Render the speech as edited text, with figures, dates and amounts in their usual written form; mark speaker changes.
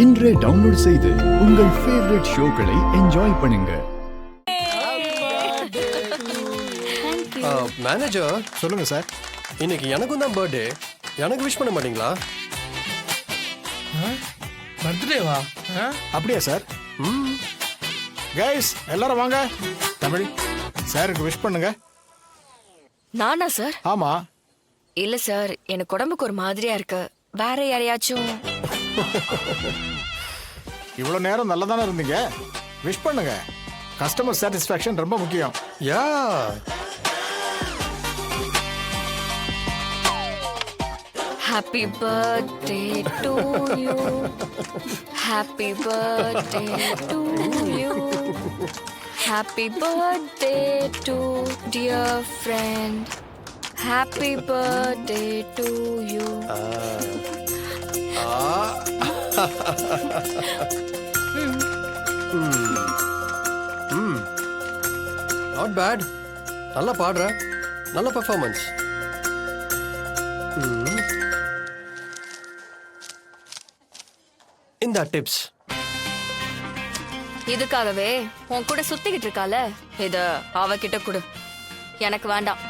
Speaker 1: இன்றே டவுன்லோட் செய்து உங்கள் ஃபேவரட் ஷோக்களை என்ஜாய் பண்ணுங்க.
Speaker 2: மேனேஜர்
Speaker 3: சொல்லுங்க சார்.
Speaker 2: இன்னைக்கு எனக்கும் தான் பர்த்டே. எனக்கு விஷ் பண்ண மாட்டீங்களா?
Speaker 4: பர்த்டேவா?
Speaker 3: அப்படியா சார்? கைஸ் எல்லாரும் வாங்க. தமிழ் சாருக்கு விஷ் பண்ணுங்க.
Speaker 5: நானா சார்?
Speaker 3: ஆமா.
Speaker 5: இல்ல சார், எனக்கு உடம்புக்கு ஒரு மாதிரியா இருக்கு. வேற யாரையாச்சும்.
Speaker 3: இவ்வளவு நேரம் நல்லா தானே இருந்தீங்க. விஷ் பண்ணுங்க. கஸ்டமர் சாட்டிஸ்ஃபேக்ஷன் ரொம்ப முக்கியம்.
Speaker 2: Yeah
Speaker 5: happy birthday to you. Happy birthday to you. Happy birthday to dear friend. Happy birthday to you.
Speaker 2: Not bad. நல்லா பாடுற, நல்ல பெர்ஃபார்மன்ஸ். இந்த டிப்ஸ்
Speaker 5: இதுக்காகவே உன் கூட சுத்திக்கிட்டு இருக்கால, இத அவகிட்ட கொடு. எனக்கு வேண்டாம்.